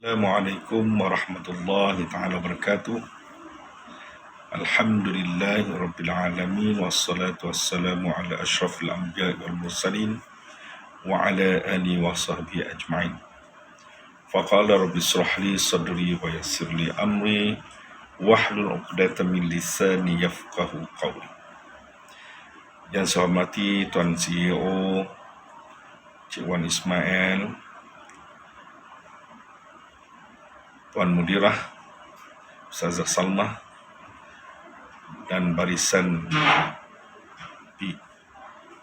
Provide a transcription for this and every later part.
Assalamualaikum warahmatullahi taala wabarakatuh. Alhamdulillahi rabbil alamin wassalatu wassalamu ala asyrafil anbiya'i wal mursalin wa ala alihi wa sahbihi ajma'in. Faqala rabbi israh li sadri wa yassir li amri wahlul 'uqdatam min lisani yafqahu qawli. Yang saya hormati Tuan CEO Cik Wan Ismail, Tuan Mudirah Ustazah Salmah dan barisan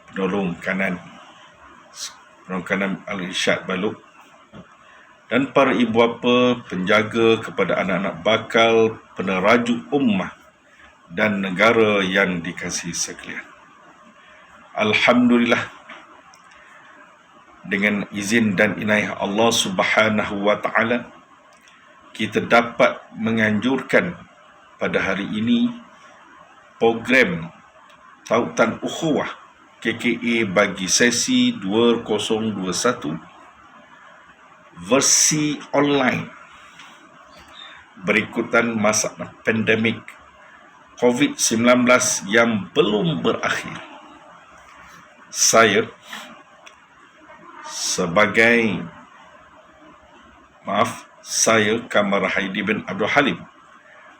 penolong kanan Al-Irsyad Baluk, dan para ibu bapa penjaga kepada anak-anak bakal peneraju ummah dan negara yang dikasihi sekalian. Alhamdulillah, dengan izin dan inayah Allah Subhanahu wa taala, kita dapat menganjurkan pada hari ini program Tautan Ukhuwah KKA bagi sesi 2021 versi online berikutan masa pandemik COVID-19 yang belum berakhir. Saya Kamar Haidi bin Abdul Halim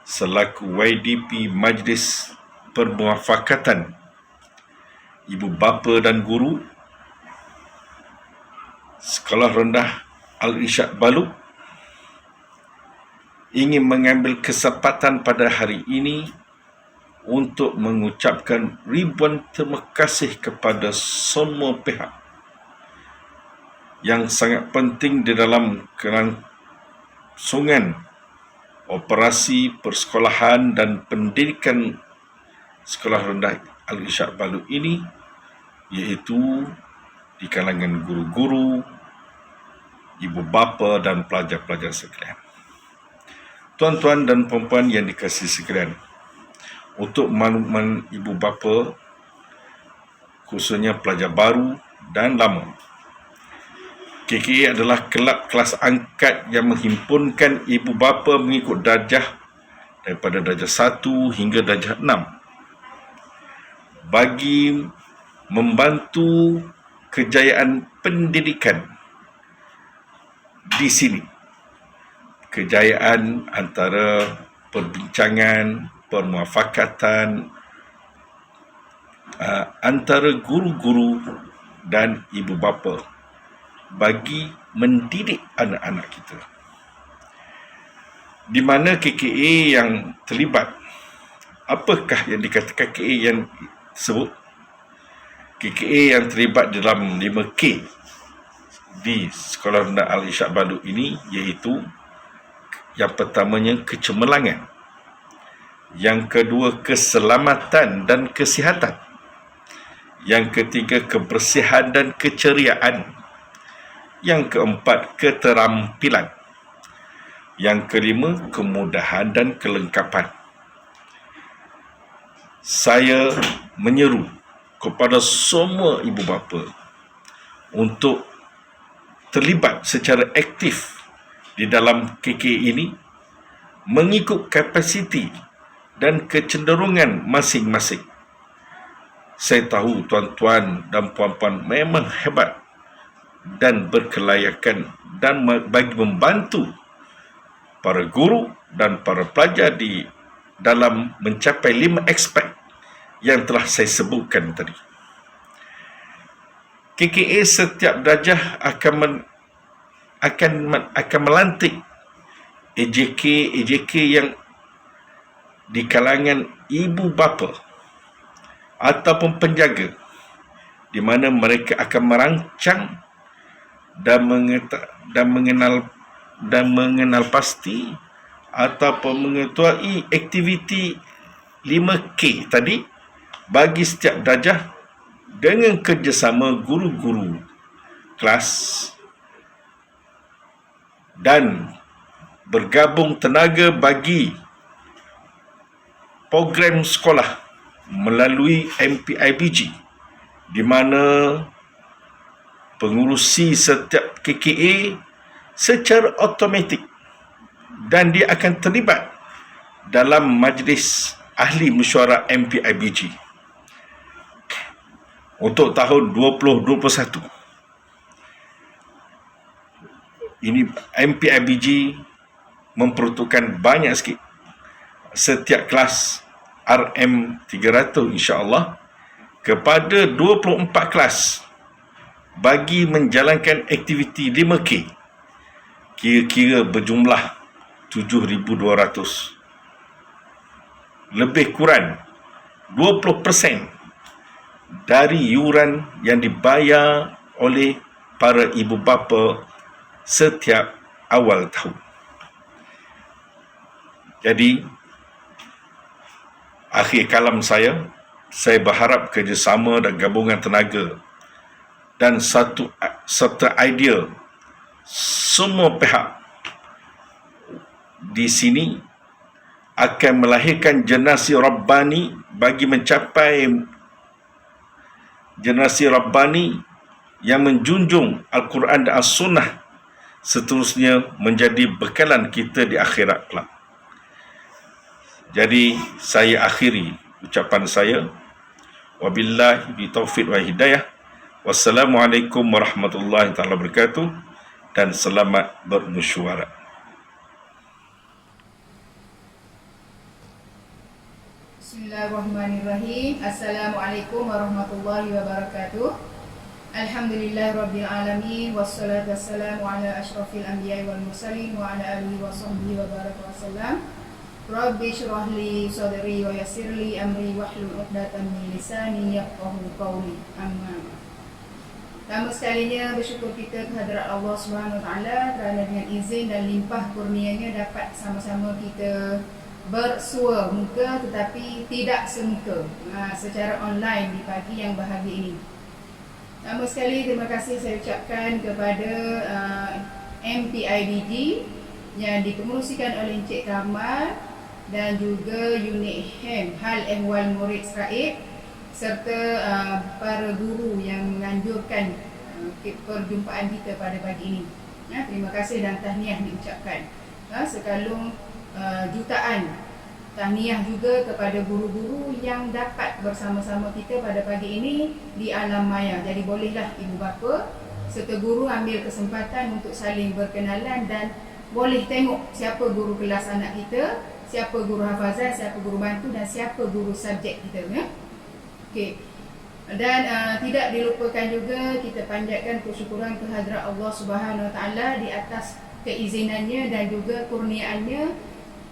selaku YDP Majlis Permuafakatan Ibu Bapa dan Guru Sekolah Rendah Al-Irsyad Baluk ingin mengambil kesempatan pada hari ini untuk mengucapkan ribuan terima kasih kepada semua pihak yang sangat penting di dalam kelangsungan operasi persekolahan dan pendidikan Sekolah Rendah Al-Irsyad Baluk ini, iaitu di kalangan guru-guru, ibu bapa dan pelajar-pelajar sekalian. Tuan-tuan dan puan-puan yang dikasihi sekalian, untuk makluman ibu bapa, khususnya pelajar baru dan lama, KKA adalah kelab kelas angkat yang menghimpunkan ibu bapa mengikut darjah daripada darjah 1 hingga darjah 6 bagi membantu kejayaan pendidikan di sini. Kejayaan antara perbincangan, permuafakatan antara guru-guru dan ibu bapa bagi mendidik anak-anak kita. Di mana KKA yang terlibat, apakah yang dikatakan KKA yang tersebut? KKA yang terlibat dalam 5K di Sekolah Rendah Al-Irsyad Baluk ini, iaitu yang pertamanya kecemerlangan, yang kedua keselamatan dan kesihatan, yang ketiga kebersihan dan keceriaan, yang keempat keterampilan, yang kelima kemudahan dan kelengkapan. Saya menyeru kepada semua ibu bapa untuk terlibat secara aktif di dalam KKA ini mengikut kapasiti dan kecenderungan masing-masing. Saya tahu tuan-tuan dan puan-puan memang hebat dan berkelayakan dan bagi membantu para guru dan para pelajar di dalam mencapai 5 aspek yang telah saya sebutkan tadi. KKA setiap darjah akan melantik AJK yang di kalangan ibu bapa ataupun penjaga, di mana mereka akan merancang dan mengenal pasti ataupun mengetuai aktiviti 5K tadi bagi setiap darjah dengan kerjasama guru-guru kelas dan bergabung tenaga bagi program sekolah melalui MPIBG, di mana pengurusi setiap KKA secara automatik, dan dia akan terlibat dalam majlis ahli mesyuarat MPIBG untuk tahun 2021. Ini MPIBG memperuntukkan banyak sikit, setiap kelas RM300 insya-Allah kepada 24 kelas bagi menjalankan aktiviti 5K, kira-kira berjumlah 7,200, lebih kurang 20% dari yuran yang dibayar oleh para ibu bapa setiap awal tahun. Jadi, akhir kalam saya berharap kerjasama dan gabungan tenaga dan serta idea semua pihak di sini akan melahirkan generasi Rabbani bagi mencapai generasi Rabbani yang menjunjung Al-Quran dan As-Sunnah, seterusnya menjadi bekalan kita di akhirat kelak. Jadi saya akhiri ucapan saya. Wabillahi bitaufiq wa hidayah. Wassalamualaikum warahmatullahi taala wabarakatuh, dan selamat bermesyuarat. Bismillahirrahmanirrahim. Assalamualaikum warahmatullahi wabarakatuh. Alhamdulillahirabbil alamin, wassalatu wassalamu ala asyrafil anbiya'i wal mursalin wa ala alihi wa sahbihi wa baraka wasallam. Rabbi shrah li sadri wa yassir li amri wahlul 'uqdatam min lisani yafqahu qawli. Amma. Pertama sekalinya bersyukur kita kehadrat Allah Subhanahu wa taala kerana dengan izin dan limpah kurnia-Nya dapat sama-sama kita bersua muka tetapi tidak semuka secara online di pagi yang bahagia ini. Pertama sekali terima kasih saya ucapkan kepada MPIBG yang dikemurusikan oleh Encik Kamal dan juga unit HEM, Hal Ehwal Murid Seraib, serta para guru yang menganjurkan perjumpaan kita pada pagi ini. Terima kasih dan tahniah diucapkan. Sekalung jutaan tahniah juga kepada guru-guru yang dapat bersama-sama kita pada pagi ini di alam maya. Jadi bolehlah ibu bapa serta guru ambil kesempatan untuk saling berkenalan dan boleh tengok siapa guru kelas anak kita, siapa guru hafazan, siapa guru bantu dan siapa guru subjek kita, ya. Okey. Dan tidak dilupakan juga kita panjatkan kesyukuran kehadrat Allah Subhanahu Wa Taala di atas keizinannya dan juga kurniaannya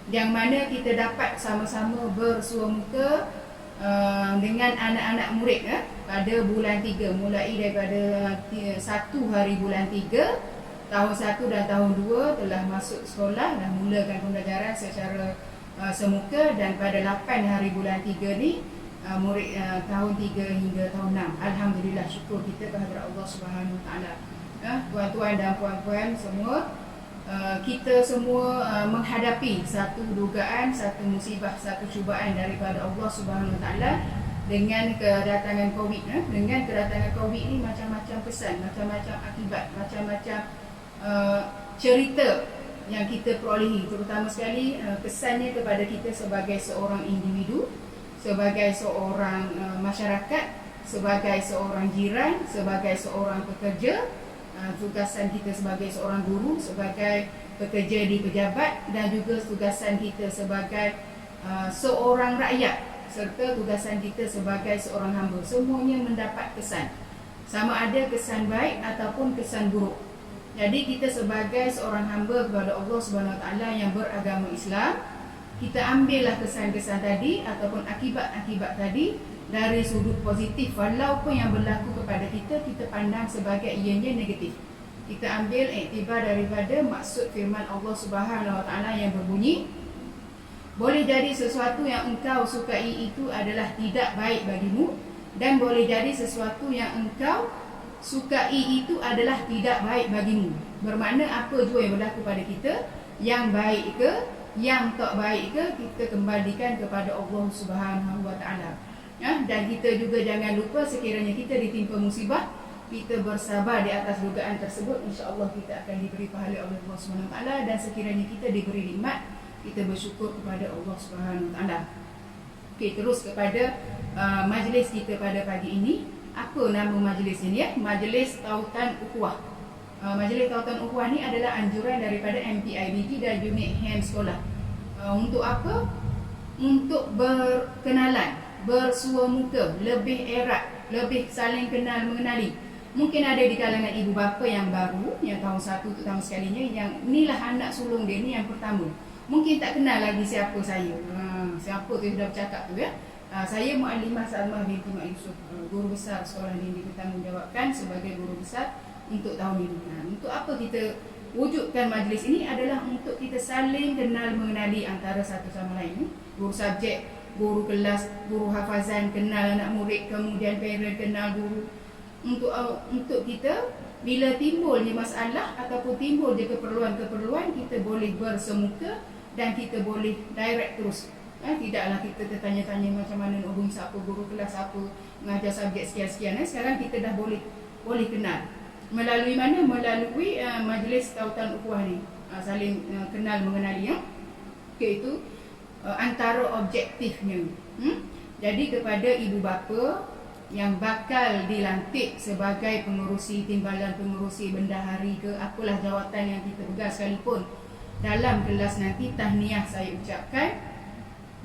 yang mana kita dapat sama-sama bersua muka dengan anak-anak murid pada bulan 3, mulai daripada 1 hari bulan 3 tahun 1 dan tahun 2 telah masuk sekolah dan mulakan pembelajaran secara semuka, dan pada 8 hari bulan 3 ni murid tahun 3 hingga tahun 6. Alhamdulillah, syukur kita kepada Allah Subhanahu Wa Taala. Tuan-tuan dan puan-puan semua, kita semua menghadapi satu dugaan, satu musibah, satu cubaan daripada Allah Subhanahu Wa Taala dengan kedatangan COVID. Dengan kedatangan COVID ni macam-macam pesan, macam-macam akibat, macam-macam cerita yang kita perolehi, terutama sekali kesannya kepada kita sebagai seorang individu, sebagai seorang masyarakat, sebagai seorang jiran, sebagai seorang pekerja, tugasan kita sebagai seorang guru, sebagai pekerja di pejabat, dan juga tugasan kita sebagai seorang rakyat, serta tugasan kita sebagai seorang hamba. Semuanya mendapat kesan, sama ada kesan baik ataupun kesan buruk. Jadi kita sebagai seorang hamba kepada Allah Subhanahu Wa Taala yang beragama Islam, kita ambillah kesan-kesan tadi ataupun akibat-akibat tadi dari sudut positif, walaupun yang berlaku kepada kita pandang sebagai ianya negatif. Kita ambil iktibar daripada maksud firman Allah Subhanahu Wa Taala yang berbunyi, boleh jadi sesuatu yang engkau sukai itu adalah tidak baik bagimu, dan boleh jadi sesuatu yang engkau sukai itu adalah tidak baik bagimu. Bermakna apa jua yang berlaku pada kita, yang baik ke, yang tak baik ke, kita kembalikan kepada Allah Subhanahu Wa Taala. Dan kita juga jangan lupa sekiranya kita ditimpa musibah, kita bersabar di atas dugaan tersebut, insya-Allah kita akan diberi pahala oleh Allah Subhanahu Wa Taala, dan sekiranya kita diberi nikmat, kita bersyukur kepada Allah Subhanahu Wa Taala. Okey, terus kepada majlis kita pada pagi ini. Apa nama majlis ini ya? Majlis Tautan Ukhuwah. Majlis Tautan Ukhuwah ni adalah anjuran daripada MPIBG dan unit HAM sekolah. Untuk apa? Untuk berkenalan, bersua muka, lebih erat, lebih saling kenal mengenali. Mungkin ada di kalangan ibu bapa yang baru, yang tahun 1 terutama sekalinya, yang inilah anak sulung dia ni yang pertama. Mungkin tak kenal lagi siapa saya. Siapa tu sudah bercakap tu ya. Saya Muallimah Salmah binti Mak Yusof, guru besar sekolah ini, dipertanggungjawabkan sebagai guru besar untuk tahun ini. Untuk apa kita wujudkan majlis ini adalah untuk kita saling kenal mengenali antara satu sama lain. Guru subjek, guru kelas, guru hafazan kenal anak murid, kemudian parent kenal guru. Untuk kita bila timbul je masalah ataupun timbul je keperluan-keperluan, kita boleh bersemuka dan kita boleh direct terus. Tidaklah kita tertanya-tanya macam mana nak hubungi siapa, guru kelas apa, mengajar subjek sekian-sekian. Sekarang kita dah boleh kenal. Melalui mana? Melalui majlis Tautan Ukhuwah ni. Saling kenal mengenali ya. Okay, itu antara objektifnya. Jadi kepada ibu bapa yang bakal dilantik sebagai pengerusi timbalan, pengerusi bendahari ke apalah jawatan yang kita pegang sekalipun, dalam kelas nanti tahniah saya ucapkan,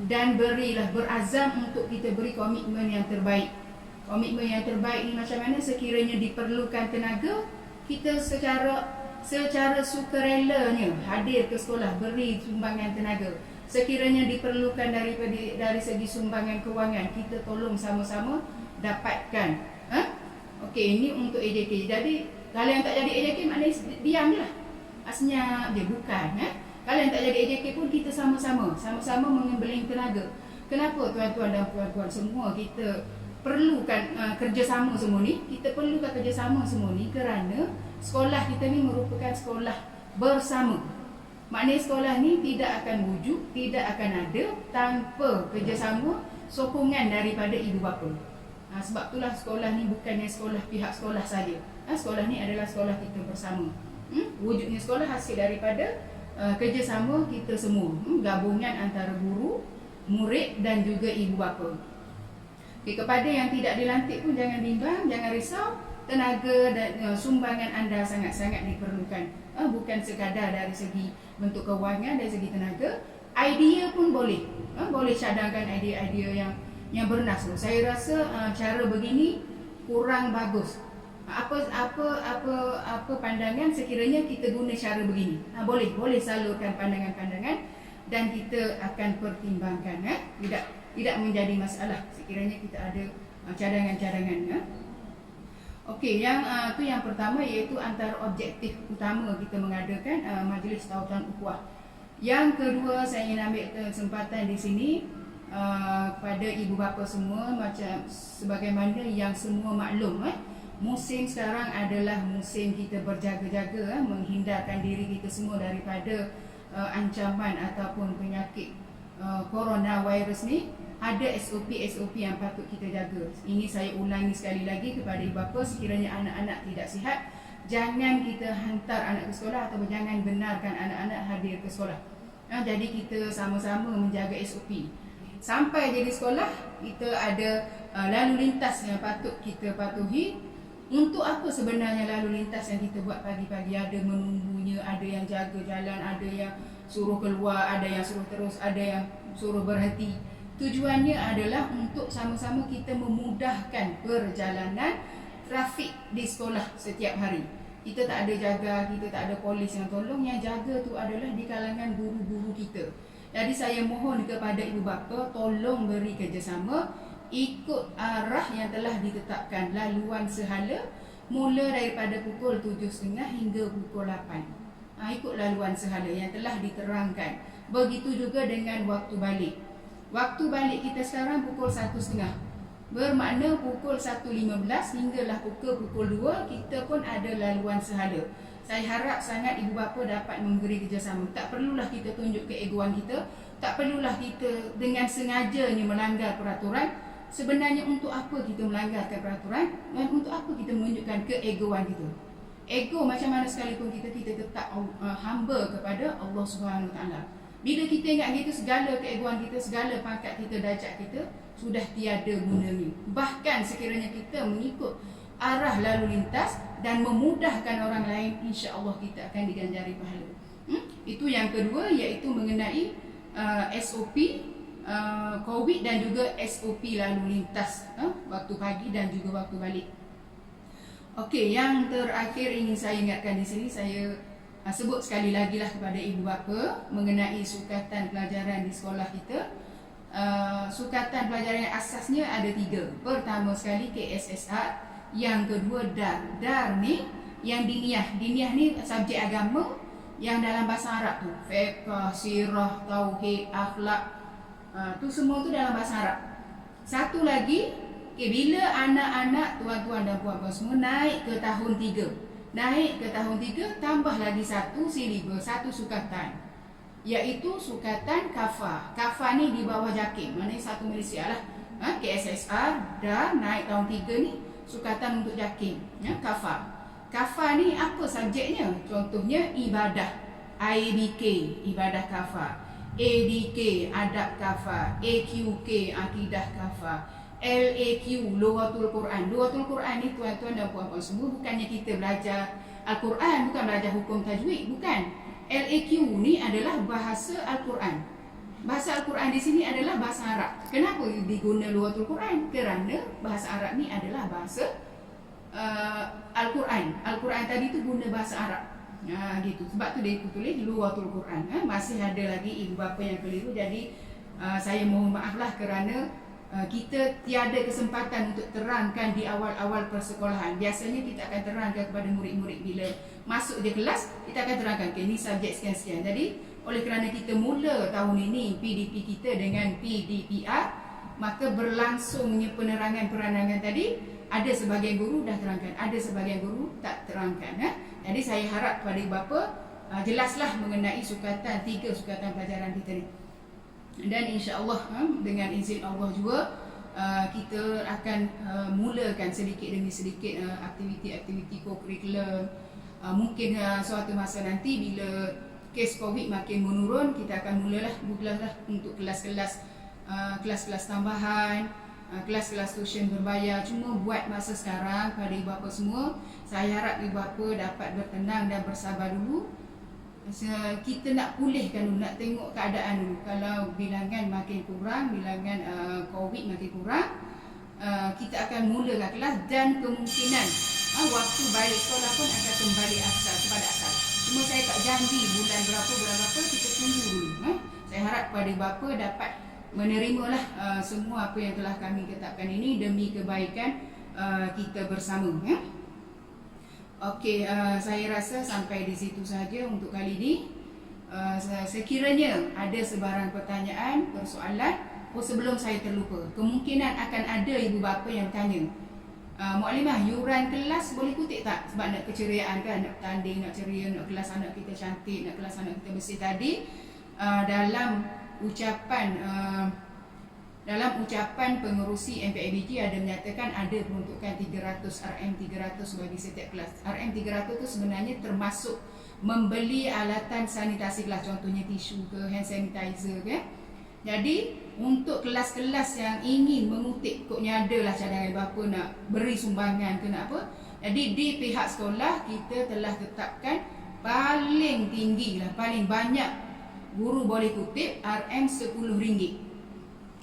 dan berilah berazam untuk kita beri komitmen yang terbaik. Komitmen yang terbaik ni macam mana? Sekiranya diperlukan tenaga, kita secara sukarelanya hadir ke sekolah, beri sumbangan tenaga. Sekiranya diperlukan dari segi sumbangan kewangan, kita tolong sama-sama dapatkan. Okey, ini untuk AJK. Jadi kalau yang tak jadi AJK maknanya diam je lah. Aslinya dia bukan. Kalau yang tak jadi AJK pun kita sama-sama mengembeling tenaga. Kenapa tuan-tuan dan puan-puan semua kita perlukan kerjasama semua ni? Kita perlukan kerjasama semua ni kerana sekolah kita ni merupakan sekolah bersama. Maknanya sekolah ni tidak akan wujud, tidak akan ada tanpa kerjasama, sokongan daripada ibu bapa. Sebab itulah sekolah ni bukannya sekolah pihak sekolah saja. Sekolah ni adalah sekolah kita bersama. Wujudnya sekolah hasil daripada kerjasama kita semua, gabungan antara guru, murid dan juga ibu bapa. Okay, kepada yang tidak dilantik pun jangan bimbang, jangan risau. Tenaga dan sumbangan anda sangat-sangat diperlukan. Bukan sekadar dari segi bentuk kewangan, dari segi tenaga, idea pun boleh. Boleh cadangkan idea-idea yang bernasib. Saya rasa cara begini kurang bagus. Apa pandangan sekiranya kita guna cara begini? Boleh salurkan pandangan-pandangan dan kita akan pertimbangkan. Tidak menjadi masalah sekiranya kita ada cadangan-cadangan. Okey, tu yang pertama, iaitu antara objektif utama kita mengadakan majlis Tautan Ukhuwah. Yang kedua, saya ingin ambil kesempatan di sini kepada ibu bapa semua, macam sebagaimana yang semua maklum, musim sekarang adalah musim kita berjaga-jaga, menghindarkan diri kita semua daripada ancaman ataupun penyakit coronavirus ni. Ada SOP yang patut kita jaga. Ini saya ulangi sekali lagi kepada ibu bapa, sekiranya anak-anak tidak sihat, jangan kita hantar anak ke sekolah ataupun jangan benarkan anak-anak hadir ke sekolah. Jadi kita sama-sama menjaga SOP. Sampai jadi sekolah, kita ada lalu lintas yang patut kita patuhi. Untuk apa sebenarnya lalu lintas yang kita buat pagi-pagi? Ada menunggunya, ada yang jaga jalan, ada yang suruh keluar, ada yang suruh terus, ada yang suruh berhenti. Tujuannya adalah untuk sama-sama kita memudahkan perjalanan trafik di sekolah setiap hari. Kita tak ada jaga, kita tak ada polis yang tolong. Yang jaga tu adalah di kalangan guru-guru kita. Jadi saya mohon kepada ibu bapa, tolong beri kerjasama, ikut arah yang telah ditetapkan, laluan sehala mula daripada pukul 7.30 hingga pukul 8. Ikut laluan sehala yang telah diterangkan. Begitu juga dengan waktu balik. Waktu balik kita sekarang pukul 1.30. Bermakna pukul 1.15 hinggalah pukul 2 kita pun ada laluan sehala. Saya harap sangat ibu bapa dapat memberi kerjasama. Tak perlulah kita tunjuk keegoan kita, tak perlulah kita dengan sengajanya melanggar peraturan. sebenarnya untuk apa kita melanggarkan peraturan dan untuk apa kita menunjukkan keegoan kita. Ego macam mana sekalipun kita tetap hamba kepada Allah Subhanahu Wa Taala. Bila kita ingat gitu, segala keegoan kita, segala pangkat kita, darjat kita sudah tiada gunanya. Bahkan sekiranya kita mengikut arah lalu lintas dan memudahkan orang lain, insya-Allah kita akan diganjari pahala. Itu yang kedua, iaitu mengenai SOP COVID dan juga SOP lalu lintas waktu pagi dan juga waktu balik. Okey, yang terakhir ingin saya ingatkan di sini, saya sebut sekali lagi lah kepada ibu bapa mengenai sukatan pelajaran di sekolah kita. Sukatan pelajaran yang asasnya ada 3. Pertama sekali KSSR, yang kedua DAR. DAR ni yang diniah. Diniah ni subjek agama yang dalam bahasa Arab tu. Fiqh, sirah, tauhid, akhlak. Tu semua tu dalam bahasa Arab. Satu lagi, bila anak-anak, tuan-tuan dan puan-puan semua naik ke tahun 3. Naik ke tahun 3, tambah lagi satu silibus, satu sukatan, iaitu sukatan KAFA. KAFA ni di bawah JAKIM, maknanya satu Malaysia lah. KSSR dah naik tahun 3 ni sukatan untuk JAKIM, KAFA. KAFA ni apa subjeknya? Contohnya ibadah, IBK, ibadah KAFA, ADK, adab KAFA, AQK, akidah KAFA, LAQ, Lughatul Quran. Lughatul Quran ni tuan-tuan dan puan-puan semua, bukannya kita belajar Al-Quran, bukan belajar hukum tajwid, bukan. LAQ ni adalah bahasa Al-Quran. Bahasa Al-Quran di sini adalah bahasa Arab. Kenapa diguna Lughatul Quran? Kerana bahasa Arab ni adalah bahasa Al-Quran. Al-Quran tadi tu guna bahasa Arab. Gitu. Sebab tu dia tulis Lughatul Quran. Masih ada lagi ibu bapa yang keliru. Jadi saya mohon maaflah kerana kita tiada kesempatan untuk terangkan di awal-awal persekolahan. Biasanya kita akan terangkan kepada murid-murid bila masuk di kelas, kita akan terangkan, okay, ini subjek sekian-sekian. Jadi oleh kerana kita mula tahun ini PDP kita dengan PDPR, maka berlangsungnya penerangan tadi, ada sebahagian guru dah terangkan, ada sebahagian guru tak terangkan. Jadi saya harap kepada bapa jelaslah mengenai sukatan 3 sukatan pelajaran kita ni. Dan insya-Allah dengan izin Allah juga kita akan mulakan sedikit demi sedikit aktiviti-aktiviti co-curriculum. Mungkin suatu masa nanti bila kes COVID makin menurun, kita akan mulalah untuk kelas-kelas tambahan, kelas-kelas tuition berbayar. Cuma buat masa sekarang pada ibu bapa semua, saya harap ibu bapa dapat bertenang dan bersabar dulu. Kita nak pulihkan dulu, nak tengok keadaan dulu. Kalau bilangan makin kurang, bilangan COVID makin kurang, kita akan mulakan kelas dan kemungkinan waktu balik sekolah pun akan kembali kepada asal. Cuma saya tak janji bulan berapa, kita tunggu dulu. Saya harap kepada bapa dapat menerimalah semua apa yang telah kami tetapkan ini demi kebaikan kita bersama. Okey, saya rasa sampai di situ saja untuk kali ini. Sekiranya ada sebarang pertanyaan, persoalan, sebelum saya terlupa, kemungkinan akan ada ibu bapa yang tanya, Mukadimah, yuran kelas boleh kutip tak? Sebab nak keceriaan kan, nak bertanding, nak ceria, nak kelas anak kita cantik, nak kelas anak kita bersih tadi. Dalam ucapan pengerusi MPIBG ada menyatakan ada peruntukan 300 RM300 bagi setiap kelas. RM300 itu sebenarnya termasuk membeli alatan sanitasi kelas, contohnya tisu ke, hand sanitizer ke. Jadi untuk kelas-kelas yang ingin mengutip, koknya adalah cadangan bapa nak beri sumbangan ke nak apa. Jadi di pihak sekolah kita telah tetapkan paling tinggi lah, paling banyak guru boleh kutip RM10.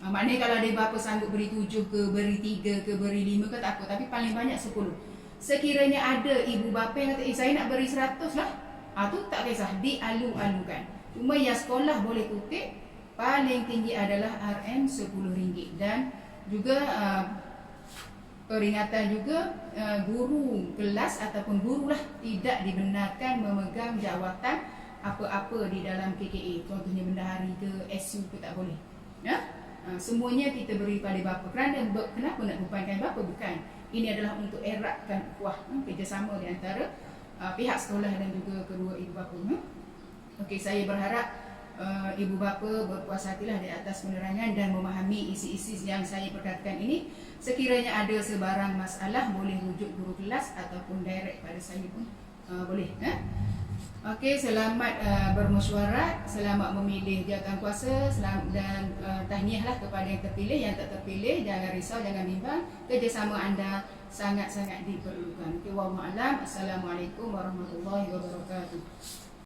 Maknanya kalau ada bapa sanggup beri 7 ke, beri 3 ke, beri 5 ke tak apa, tapi paling banyak 10. Sekiranya ada ibu bapa yang kata, saya nak beri 100 lah, tu tak kisah, dialu-alukan. Cuma yang sekolah boleh kutip paling tinggi adalah RM10. Dan juga peringatan juga, guru kelas ataupun guru lah tidak dibenarkan memegang jawatan apa-apa di dalam KKA. Contohnya bendahari ke, SU ke, tak boleh. Semuanya kita beri pada bapa. Kerana kenapa nak bebankan bapa? Bukan. Ini adalah untuk eratkan ukhuwah, kerjasama di antara pihak sekolah dan juga kedua ibu bapa. Okey, saya berharap ibu bapa berpuas hatilah di atas penerangan dan memahami isi-isi yang saya perkatakan ini. Sekiranya ada sebarang masalah, boleh rujuk guru kelas ataupun direct pada saya pun boleh. Okey, selamat bermesyuarat, selamat memilih jawatan kuasa, dan tahniahlah kepada yang terpilih. Yang tak terpilih, jangan risau, jangan bimbang. Kerjasama anda sangat-sangat diperlukan. Okey, wallahu a'lam. Assalamualaikum warahmatullahi wabarakatuh.